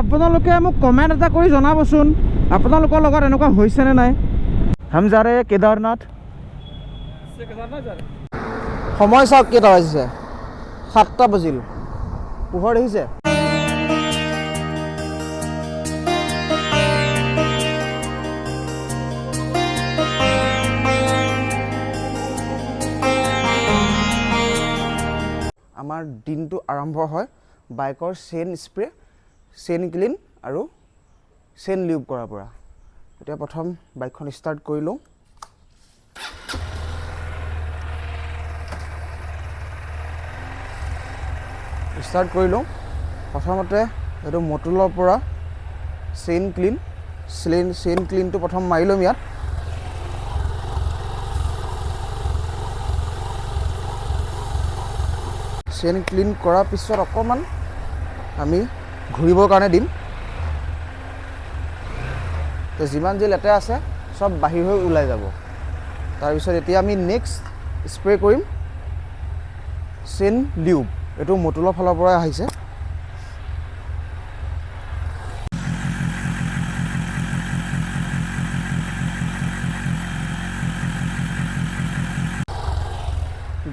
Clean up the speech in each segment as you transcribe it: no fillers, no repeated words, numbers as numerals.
আপোনালোকে মোক কমেণ্ট এটা কৰি জনাবচোন আপোনালোকৰ লগত এনেকুৱা হৈছেনে নাই। हम जा रहे हैं केदारनाथ। সময় চাওক কেইটা বাজিছে 7টা বাজিল পোহৰ দেখিছে। আমাৰ দিনটো আৰম্ভ হয় বাইকৰ চেইন স্প্ৰে চেইন ক্লিন আৰু চেইন লিউব কৰাৰ পৰা। এতিয়া প্ৰথম বাইকখন ষ্টাৰ্ট কৰি লওঁ। প্ৰথমতে এইটো মটুলৰ পৰা চেইন ক্লিনটো প্ৰথম মাৰি ল'ম ইয়াত। চেইন ক্লিন কৰাৰ পিছত অকণমান আমি ঘূৰিবৰ কাৰণে দিম। যিমান যি লেতেৰা আছে চব বাহিৰ হৈ ওলাই যাব। তাৰপিছত এতিয়া আমি নেক্সট স্প্ৰে কৰিম চেইন লিউব। এইটো মটুলৰ ফালৰ পৰা আহিছে।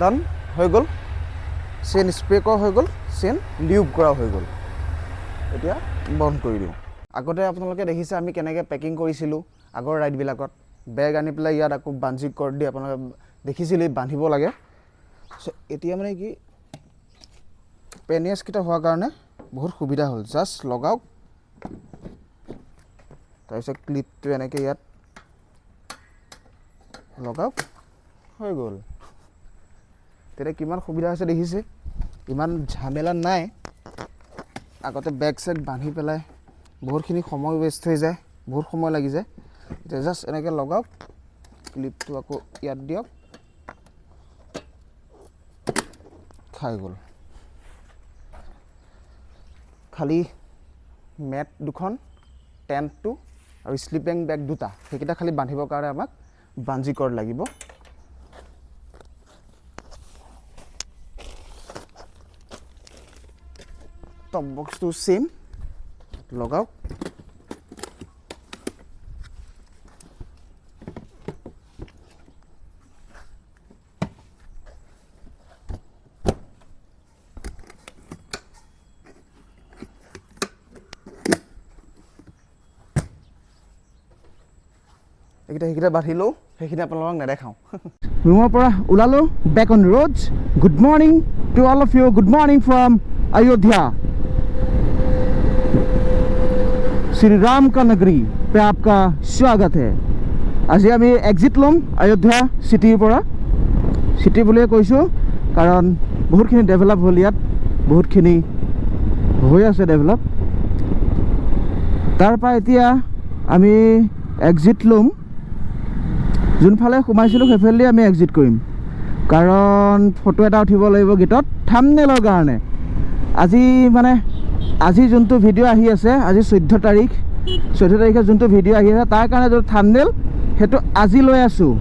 ডান হৈ গ'ল। চেইন স্প্ৰে কৰা হৈ গ'ল, চেইন লিউব কৰা হৈ গ'ল। এতিয়া বন্ধ কৰি দিওঁ। আগতে আপোনালোকে দেখিছে আমি কেনেকৈ পেকিং কৰিছিলোঁ আগৰ ৰাইডবিলাকত। বেগ আনি পেলাই ইয়াত আকৌ বাঞ্জি কৰ্ড দি আপোনালোকে দেখিছিলে বান্ধিব লাগে। এতিয়া মানে কি পেনিয়াছকেইটা হোৱাৰ কাৰণে বহুত সুবিধা হ'ল। জাষ্ট লগাওক, তাৰপিছত ক্লিপটো এনেকৈ ইয়াত লগাওক, হৈ গ'ল। তেতিয়া কিমান সুবিধা হৈছে দেখিছে, ইমান ঝামেলা নাই। আগতে বেগ চেগ বান্ধি পেলাই বহুতখিনি সময় ৱেষ্ট হৈ যায়, বহুত সময় লাগি যায়। এতিয়া জাষ্ট এনেকৈ লগাওক, ক্লিপটো আকৌ ইয়াত দিয়ক, খাই গ'ল। খালি মেট দুখন, টেণ্টটো আৰু স্লিপিং বেগ দুটা, সেইকেইটা খালি বান্ধিবৰ কাৰণে আমাক বাঞ্জি কৰ্ড লাগিব। টপ বক্সটো চেম লগাওক। সেইকেইটা বান্ধি লওঁ, সেইখিনি আপোনালোকক নেদেখাওঁ। ৰুমৰ পৰা ওলালোঁ, back on road. Good morning to all of you. Good morning from Ayodhya. Shri Ram का नगरी पे आपका स्वागत है। आज आमी एग्जिट लम अयोध्या सिटीर পৰা। सिटी बुलिए কৈছোঁ कारण बहुतखिनि डेभेलप হ'ল ইয়াত, बहुतखिनि হৈ আছে डेभेलप। তাৰ পৰা এতিয়া আমি এক্সিট লম। যোনফালে সোমাইছিলোঁ সেইফালে আমি এক্সিট কৰিম, কাৰণ ফটো এটা উঠিব লাগিব গেটত থাম্বনেইলৰ কাৰণে। আজি যোনটো ভিডিঅ' আহি আছে, আজি 14 তাৰিখে যোনটো ভিডিঅ' আহি আছে তাৰ কাৰণে যোনটো থাম্বনেইল সেইটো আজি লৈ আছোঁ।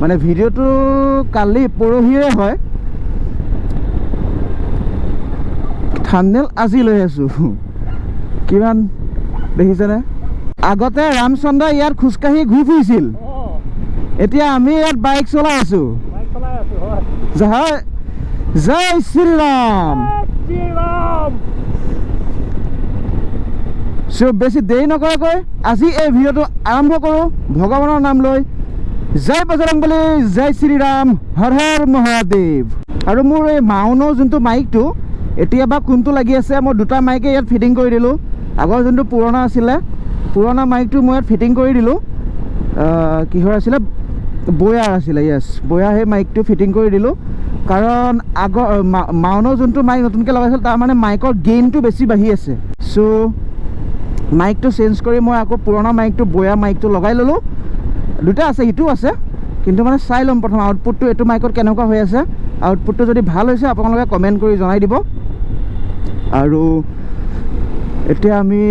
মানে ভিডিঅ'টো কালি পৰহিয়ে হয়, থাম্বনেইল আজি লৈ আছোঁ। কিমান দেখিছেনে? আগতে ৰামচন্দ্ৰ ইয়াত খোজকাঢ়ি ঘূৰি ফুৰিছিল, এতিয়া আমি ইয়াত বাইক চলাই আছোঁ। জয় শ্ৰীৰাম। বেছি দেৰি নকৰাকৈ আজি এই ভিডিঅ'টো আৰম্ভ কৰোঁ ভগৱানৰ নাম লৈ। জয় বজৰংবলী, জয় শ্ৰীৰাম, হৰ হৰ মহাদেৱ। আৰু মোৰ এই মাউনৰ যোনটো মাইকটো এতিয়া বা কোনটো লাগি আছে, মই দুটা মাইকে ইয়াত ফিটিং কৰি দিলোঁ। আগৰ যোনটো পুৰণা আছিলে, পুৰণা মাইকটো মই ইয়াত ফিটিং কৰি দিলোঁ। কিহৰ আছিলে, বয়াৰ আছিলে। য়েছ, বয়াৰ সেই মাইকটো ফিটিং কৰি দিলোঁ। কাৰণ আগৰ মাউনৰ যোনটো মাইক নতুনকৈ লগাইছিল তাৰ মানে মাইকৰ গেইনটো বেছি বাঢ়ি আছে। চ' মাইকটো চেঞ্জ কৰি মই আকৌ পুৰণা মাইকটো বয়া মাইকটো লগাই ল'লোঁ। দুটা আছে, ইটো আছে, কিন্তু মানে চাই ল'ম প্ৰথম আউটপুটটো এইটো মাইকত কেনেকুৱা হৈ আছে। আউটপুটটো যদি ভাল হৈছে আপোনালোকে কমেণ্ট কৰি জনাই দিব। আৰু এতিয়া আমি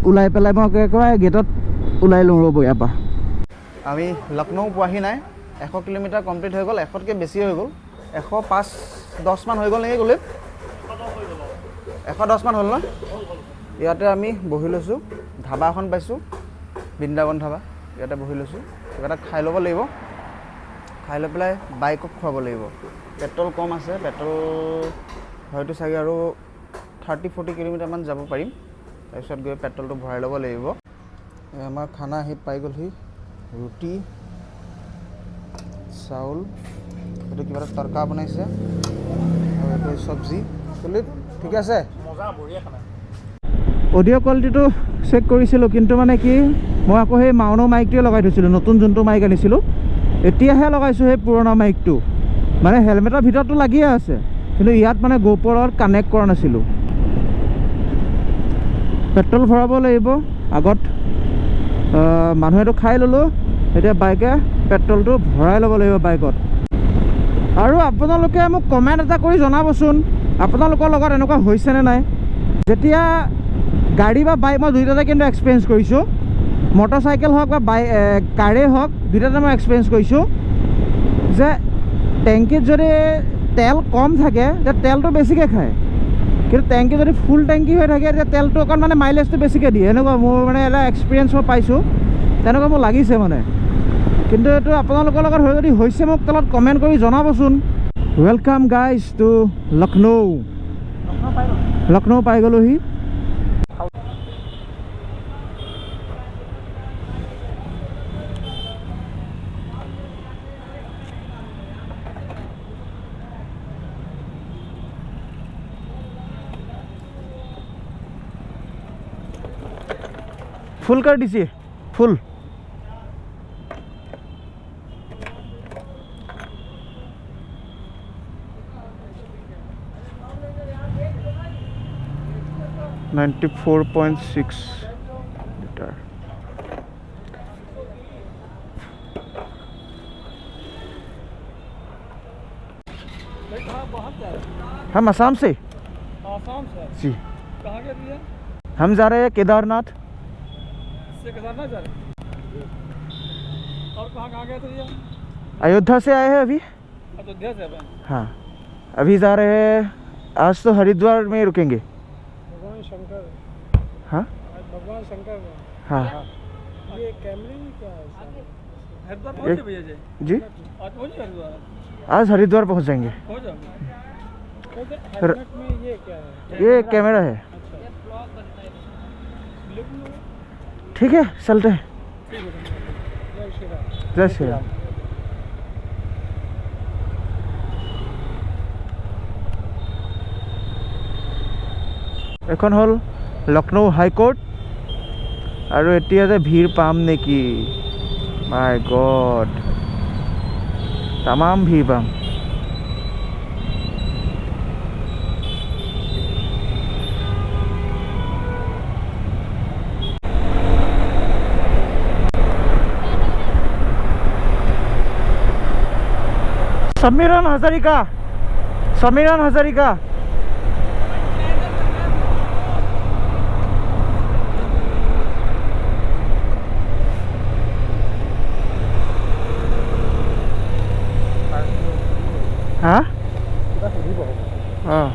ওলাই পেলাই মই একেবাৰে গেটত ওলাই লওঁ ৰ'ব ইয়াৰ পৰা। আমি লক্ষ্ণৌ পোৱাহি নাই, 100 কিলোমিটাৰ কমপ্লিট হৈ গ'ল, 100তকৈ বেছি হৈ গ'ল। 105-10 মান হৈ গ'ল নেকি? গ'লে 110 মান হ'ল ন? ইয়াতে আমি বহি লৈছোঁ, ধাবা এখন পাইছোঁ, বৃন্দাবন ধাবা। ইয়াতে বহি লৈছোঁ, কিবা এটা খাই ল'ব লাগিব। খাই লৈ পেলাই বাইকক খুৱাব লাগিব। পেট্ৰল কম আছে, পেট্ৰল হয়তো চাগে আৰু 30-40 কিলোমিটাৰমান যাব পাৰিম। তাৰপিছত গৈ পেট্ৰলটো ভৰাই ল'ব লাগিব। আমাৰ খানা আহি পাই গ'লহি, ৰুটি, চাউল, এইটো কিবা এটা তৰকা বনাইছে আৰু এইটো চব্জি। চলিত ঠিকে আছে, মজা, বঢ়িয়া খানা। অডিঅ' কোৱালিটিটো চেক কৰিছিলোঁ, কিন্তু মানে কি মই আকৌ সেই মাউনৰ মাইকটোৱে লগাই থৈছিলোঁ, নতুন যোনটো মাইক আনিছিলোঁ। এতিয়াহে লগাইছোঁ সেই পুৰণা মাইকটো। মানে হেলমেটৰ ভিতৰতটো লাগিয়ে আছে, কিন্তু ইয়াত মানে GoProত কানেক্ট কৰা নাছিলোঁ। পেট্ৰল ভৰাব লাগিব। আগত মানুহেতো খাই ল'লোঁ, এতিয়া বাইকে পেট্ৰলটো ভৰাই ল'ব লাগিব বাইকত। আৰু আপোনালোকে মোক কমেণ্ট এটা কৰি জনাবচোন, আপোনালোকৰ লগত এনেকুৱা হৈছেনে নাই। যেতিয়া গাড়ী বা বাইক, মই দুইটাতে কিন্তু এক্সপিৰিয়েঞ্চ কৰিছোঁ, মটৰচাইকেল হওক বা কাৰেই হওক, দুইটাতে মই এক্সপিৰিয়েঞ্চ কৰিছোঁ যে টেংকিত যদি তেল কম থাকে তেতিয়া তেলটো বেছিকৈ খায়, কিন্তু টেংকি যদি ফুল টেংকি হৈ থাকে তেতিয়া তেলটো অকণ মানে মাইলেজটো বেছিকৈ দিয়ে। এনেকুৱা মোৰ মানে এটা এক্সপিৰিয়েঞ্চ মই পাইছোঁ, তেনেকুৱা মোৰ লাগিছে মানে। কিন্তু এইটো আপোনালোকৰ লগত যদি হৈছে মোক তলত কমেণ্ট কৰি জনাবচোন। Welcome guys to Lucknow. Lucknow পাই গ'লোহি। फुल कर दीजिए, फुल। $94.6 लीटर। हम असम से। आसाम से जी। कहाँ गए भैया? हम जा रहे हैं केदारनाथ। केदारनाथ जा रहे। और कहाँ गए थे भैया? अयोध्या से आए हैं अभी। अयोध्या से आए। हाँ, अभी जा रहे हैं। आज तो हरिद्वार में रुकेंगे। भगवान शंकर। हाँ भगवान शंकर। हाँ। ये कैमरे में क्या है? हरिद्वार पहुँचे भैया जी? जी, आज पहुँचे हरिद्वार? आज हरिद्वार पहुँच जाएंगे। पहुँच जाओगे। हेलमेट में ये क्या है? ये कैमरा है। ठीक है, चलते हैं। जय श्री राम। এখন হ'ল লক্ষ্ণৌ হাইকোৰ্ট, আৰু এতিয়া যে ভিৰ পাম নেকি, মাই গড, তামাম ভিৰ পাম। समीरन हजारिका, समीरन हजारिका। हाँ हाँ,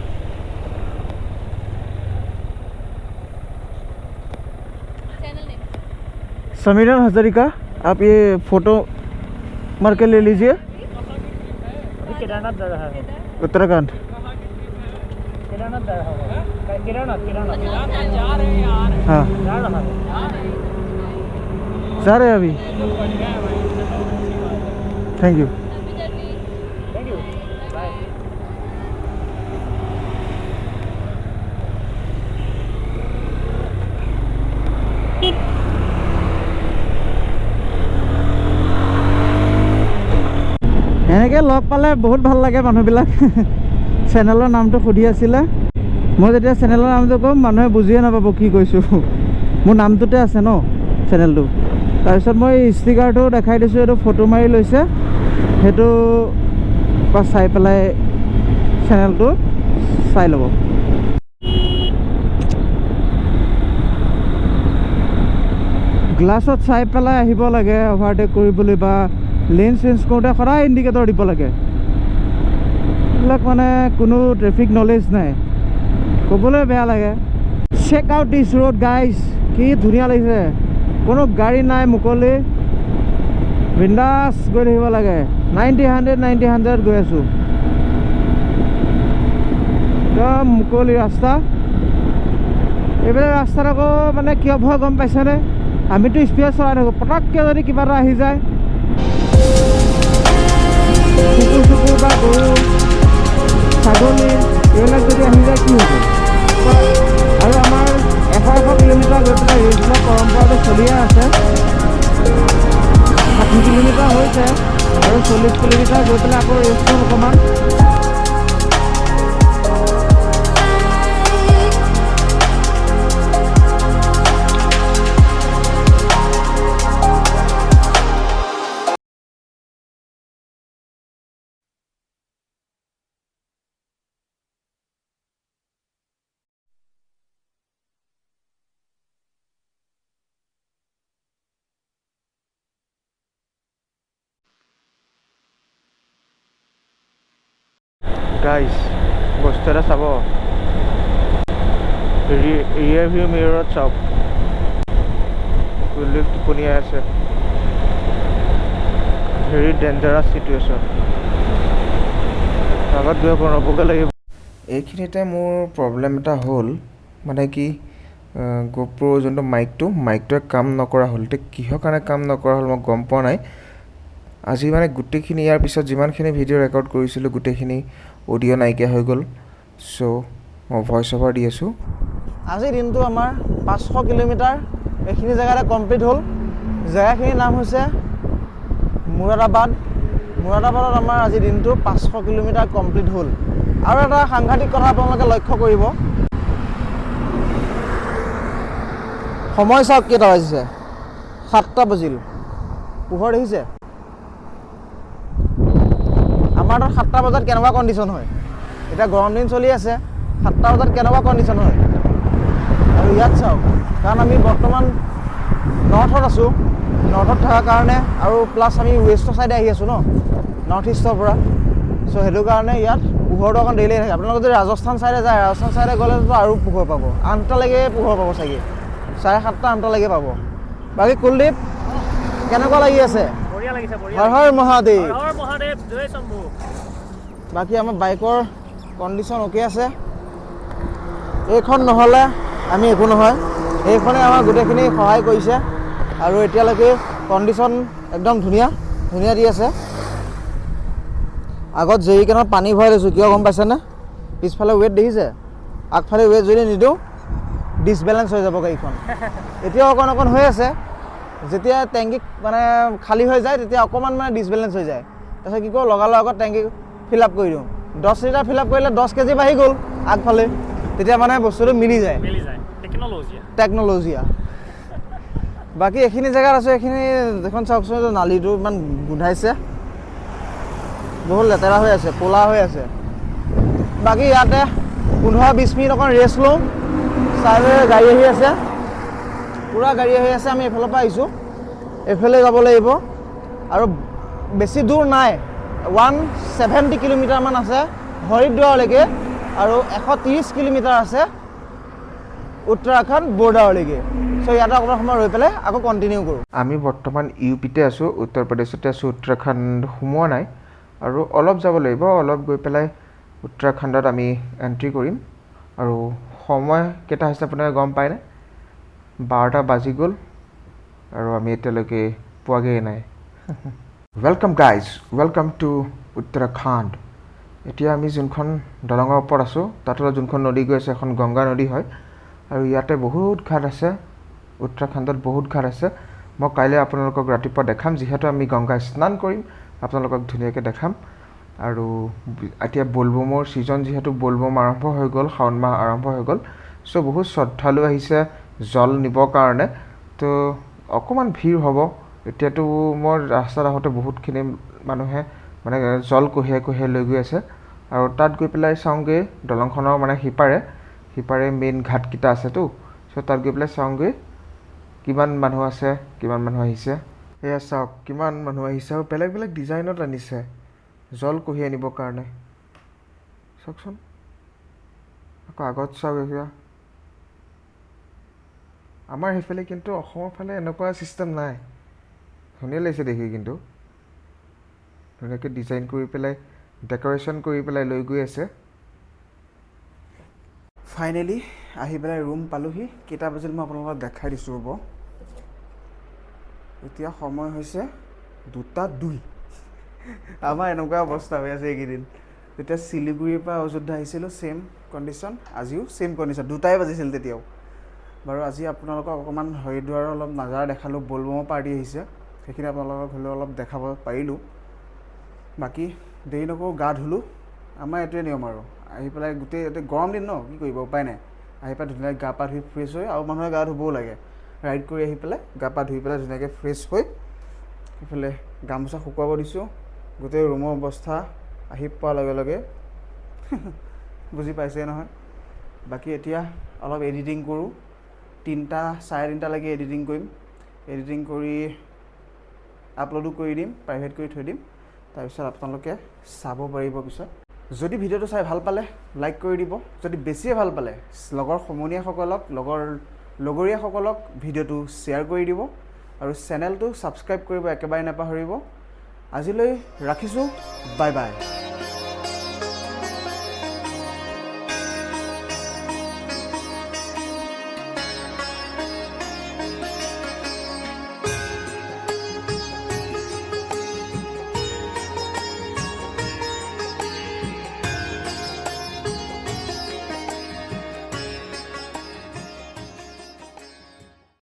समीरन हजारिका। आप ये फोटो मार के ले लीजिए। केदारनाथ जा रहा है। उत्तराखंड। केदारनाथ जा रहा है। केदारनाथ जा रहे हैं यार। हाँ, जा रहा है। जा रहे हैं अभी। Thank you. Thank you, bye. এনেকৈ লগ পালে বহুত ভাল লাগে মানুহবিলাক। চেনেলৰ নামটো সুধি আছিলে, মই যেতিয়া চেনেলৰ নামটো ক'ম মানুহে বুজিয়ে নাপাব কি কৈছোঁ। মোৰ নামটোতে আছে ন চেনেলটো। তাৰপিছত মই ষ্টিকাৰটো দেখাই দিছোঁ, এইটো ফটো মাৰি লৈছে, সেইটো পৰা চাই পেলাই চেনেলটো চাই ল'ব। গ্লাছত চাই পেলাই আহিব লাগে অভাৰটেক কৰিবলৈ, বা লেন চেঞ্জ কৰোঁতে সদায় ইণ্ডিকেটৰ দিব লাগে। এইবিলাক মানে কোনো ট্ৰেফিক নলেজ নাই, ক'বলৈ বেয়া লাগে। চেক আউট দিছ ৰোড গাইজ, কি ধুনীয়া লাগিছে, কোনো গাড়ী নাই, মুকলি বিন্দাছ গৈ থাকিব লাগে। 90-100 গৈ আছোঁ, একদম মুকলি ৰাস্তা। এইবিলাক ৰাস্তাত আকৌ মানে কিয় ভয় গম পাইছেনে, আমিতো স্পীডত চলাই থাকোঁ, পটককৈ যদি কিবা এটা আহি যায়, কুকুৰ চুকুৰ বা গৰু ছাগলী এইবিলাক যদি আহি যায় কি হ'ব। আৰু আমাৰ 100 কিলোমিটাৰ গৈ পেলাই ৰেচ লোৱা পৰম্পৰাটো চলিয়ে আছে। 60 কিলোমিটাৰ হৈছে আৰু 40 কিলোমিটাৰ গৈ পেলাই আকৌ ৰেচ ল'ম অকণমান। গাইজ বস্তু এটা চাব, ৰিয়েৰ ভিউ মিৰৰত চাওক, কুলদীপ টোপনিয়াই আছে। ভেৰি ডেঞ্জাৰাছ চিটুৱেশ্যন, আগত গৈ বনাবগৈ লাগিব। এইখিনিতে মোৰ প্ৰব্লেম এটা হ'ল, মানে কি গোপ্ৰ' যোনটো মাইকটোৱে কাম নকৰা হ'ল। এতিয়া কিহৰ কাৰণে কাম নকৰা হ'ল মই গম পোৱা নাই। আজি মানে গোটেইখিনি ইয়াৰ পিছত যিমানখিনি ভিডিঅ' ৰেকৰ্ড কৰিছিলোঁ গোটেইখিনি অডিঅ' নাইকিয়া হৈ গ'ল। চ' মই ভইচ অভাৰ দি আছোঁ। আজিৰ দিনটো আমাৰ 500 কিলোমিটাৰ এইখিনি জেগাতে কমপ্লিট হ'ল। জেগাখিনিৰ নাম হৈছে মুৰাদাবাদত আমাৰ আজিৰ দিনটো 500 কিলোমিটাৰ কমপ্লিট হ'ল। আৰু এটা সাংঘাতিক কথা আপোনালোকে লক্ষ্য কৰিব, সময় চাওক কেইটা বাজিছে, 7টা বাজিল, পোহৰ দেখিছে। আমাৰ তাত 7টা বজাত কেনেকুৱা কণ্ডিশ্যন হয়, এতিয়া গৰম দিন চলি আছে, 7টা বজাত কেনেকুৱা কণ্ডিশ্যন হয়। আৰু ইয়াত চাওক, কাৰণ আমি বৰ্তমান নৰ্থত আছোঁ, নৰ্থত থকাৰ কাৰণে আৰু প্লাছ আমি ৱেষ্টৰ ছাইডে আহি আছোঁ ন, নৰ্থ ইষ্টৰ পৰা। চ' সেইটো কাৰণে ইয়াত পোহৰটো অকণ দেৰিলৈ থাকে। আপোনালোকে যদি ৰাজস্থান ছাইডে যায়, ৰাজস্থান ছাইডে গ'লেতো আৰু পোহৰ পাব, 8টালৈকে পোহৰ পাব চাগে, 7:30-8টালৈকে পাব। বাকী কুলদীপ কেনেকুৱা লাগি আছে? বঢ়িয়া লাগিছে, হৰ হৰ মহাদেৱ, হৰ হৰ মহাদেৱ, জয় শম্ভু। বাকী আমাৰ বাইকৰ কণ্ডিশ্যন অ'কে আছে। এইখন নহ'লে আমি একো নহয়, এইখনে আমাক গোটেইখিনি সহায় কৰিছে আৰু এতিয়ালৈকে কণ্ডিশ্যন একদম ধুনীয়া দি আছে। আগত জেৰিকেনত পানী ভৰাই লৈছোঁ, কিয় গম পাইছেনে? পিছফালে ৱেট দেখিছে, আগফালে ৱেট যদি নিদিওঁ ডিছবেলেঞ্চ হৈ যাব গাড়ীখন। এতিয়াও অকণ হৈ আছে, যেতিয়া টেংকি মানে খালী হৈ যায় তেতিয়া অকণমান মানে ডিছবেলেঞ্চ হৈ যায়। তাৰপিছত কি কৰোঁ, লগালগ আগত টেংকি ফিল আপ কৰি দিওঁ। 10 লিটাৰ ফিল আপ কৰিলে 10 কেজি বাঢ়ি গ'ল আগফালে, তেতিয়া মানে বস্তুটো মিলি যায়। টেকন'লজিয়া। বাকী এইখিনি জেগাত আছোঁ, এইখিনি এখন চাওকচোন, নালিটো ইমান গোন্ধাইছে, বহুত লেতেৰা হৈ আছে, ক'লা হৈ আছে। বাকী ইয়াতে 15-20 মিনিট অকণ ৰেষ্ট লওঁ। চাইডে গাড়ী আহি আছে, পূৰা গাড়ী আহি আছে, আমি এইফালৰ পৰা আহিছোঁ, এইফালে যাব লাগিব। আৰু বেছি দূৰ নাই, 170 কিলোমিটাৰমান আছে হৰিদ্বাৰলৈকে, আৰু 130 কিলোমিটাৰ আছে উত্তৰাখণ্ড বৰ্ডাৰলৈকে। চ' ইয়াতে অকণমান সময় ৰৈ পেলাই আকৌ কণ্টিনিউ কৰোঁ। আমি বৰ্তমান UPতে আছোঁ, উত্তৰ প্ৰদেশতে আছোঁ, উত্তৰাখণ্ড সোমোৱা নাই আৰু অলপ যাব লাগিব, অলপ গৈ পেলাই উত্তৰাখণ্ডত আমি এণ্ট্ৰি কৰিম। আৰু সময় কেইটা হৈছে আপোনালোকে গম পায়নে? 12টা বাজি গ'ল আৰু আমি এতিয়ালৈকে পোৱাগৈয়ে নাই। Welcome guys, welcome to Uttarakhand. এতিয়া আমি যোনখন দলঙৰ ওপৰত আছোঁ, তাতো যোনখন নদী গৈ আছে এখন গংগা নদী হয়। আৰু ইয়াতে বহুত ঘাট আছে, উত্তৰাখণ্ডত বহুত ঘাট আছে। মই কাইলৈ আপোনালোকক ৰাতিপুৱা দেখাম, যিহেতু আমি গংগা স্নান কৰিম, আপোনালোকক ধুনীয়াকৈ দেখাম। আৰু এতিয়া বলবমৰ ছিজন, যিহেতু বলবম আৰম্ভ হৈ গ'ল, শাওণ মাহ আৰম্ভ হৈ গ'ল। চ' বহুত শ্ৰদ্ধালু আহিছে জল নিবৰ কাৰণে, তো অকণমান ভিৰ হ'ব। এতিয়াতো মই ৰাস্তাত আহোঁতে বহুতখিনি মানুহে মানে জল কঢ়িয়াই লৈ গৈ আছে। আৰু তাত গৈ পেলাই চাওঁগৈ, দলংখনৰ মানে সিপাৰে মেইন ঘাটকেইটা আছেতো, চ' তাত গৈ পেলাই চাওঁগৈ কিমান মানুহ আছে, কিমান মানুহ আহিছে। এয়া চাওক কিমান মানুহ আহিছে, আৰু বেলেগ বেলেগ ডিজাইনত আনিছে জল কঢ়িয়াই নিবৰ কাৰণে। চাওকচোন, আকৌ আগত চাওক, এতিয়া আমাৰ সেইফালে কিন্তু অসমৰ ফালে এনেকুৱা চিষ্টেম নাই ধুনীয়া লাগিছে দেখি কিন্তু ধুনীয়াকৈ ডিজাইন কৰি পেলাই ডেক'ৰেশ্যন কৰি পেলাই লৈ গৈ আছে ফাইনেলি আহি পেলাই ৰুম পালোহি কেইটা বাজিল মই আপোনালোকক দেখাই দিছোঁ ৰ'ব এতিয়া সময় হৈছে 2:02 আমাৰ এনেকুৱা অৱস্থা হৈ আছে এইকেইদিন যেতিয়া শিলিগুৰিৰ পৰা অযোধ্যা আহিছিলোঁ ছেইম কণ্ডিশ্যন আজিও ছেইম কণ্ডিশ্যন 2টাই বাজিছিল তেতিয়াও বাৰু আজি আপোনালোকক অকণমান হৰিদ্বাৰৰ অলপ নাজাৰা দেখালোঁ বলবমৰ পাৰ্টি আহিছে সেইখিনি আপোনালোকক হ'লেও অলপ দেখাব পাৰিলোঁ বাকী দেৰি নকৰোঁ গা ধুলোঁ আমাৰ এইটোৱে নিয়ম আৰু আহি পেলাই গোটেই এতিয়া গৰম দিন ন কি কৰিব উপায় নাই আহি পেলাই ধুনীয়াকৈ গা পা ধুই ফ্ৰেছ হৈ আৰু মানুহে গা ধুবও লাগে ৰাইড কৰি আহি পেলাই গা পা ধুই পেলাই ধুনীয়াকৈ ফ্ৰেছ হৈ এইফালে গামোচা শুকুৱাব দিছোঁ গোটেই ৰুমৰ অৱস্থা আহি পোৱাৰ লগে লগে বুজি পাইছে নহয় বাকী এতিয়া অলপ এডিটিং কৰোঁ 3টা 3:30লৈকে এডিটিং কৰিম এডিটিং কৰি আপলোডো কৰি দিম প্ৰাইভেট কৰি থৈ দিম তাৰপিছত আপোনালোকে চাব পাৰিব পিছত যদি ভিডিঅ'টো চাই ভাল পালে লাইক কৰি দিব যদি বেছিয়ে ভাল পালে লগৰ সমনীয়াসকলক লগৰীয়াসকলক ভিডিঅ'টো শ্বেয়াৰ কৰি দিব আৰু চেনেলটো ছাবস্ক্ৰাইব কৰিব একেবাৰে নাপাহৰিব আজিলৈ ৰাখিছোঁ বাই বাই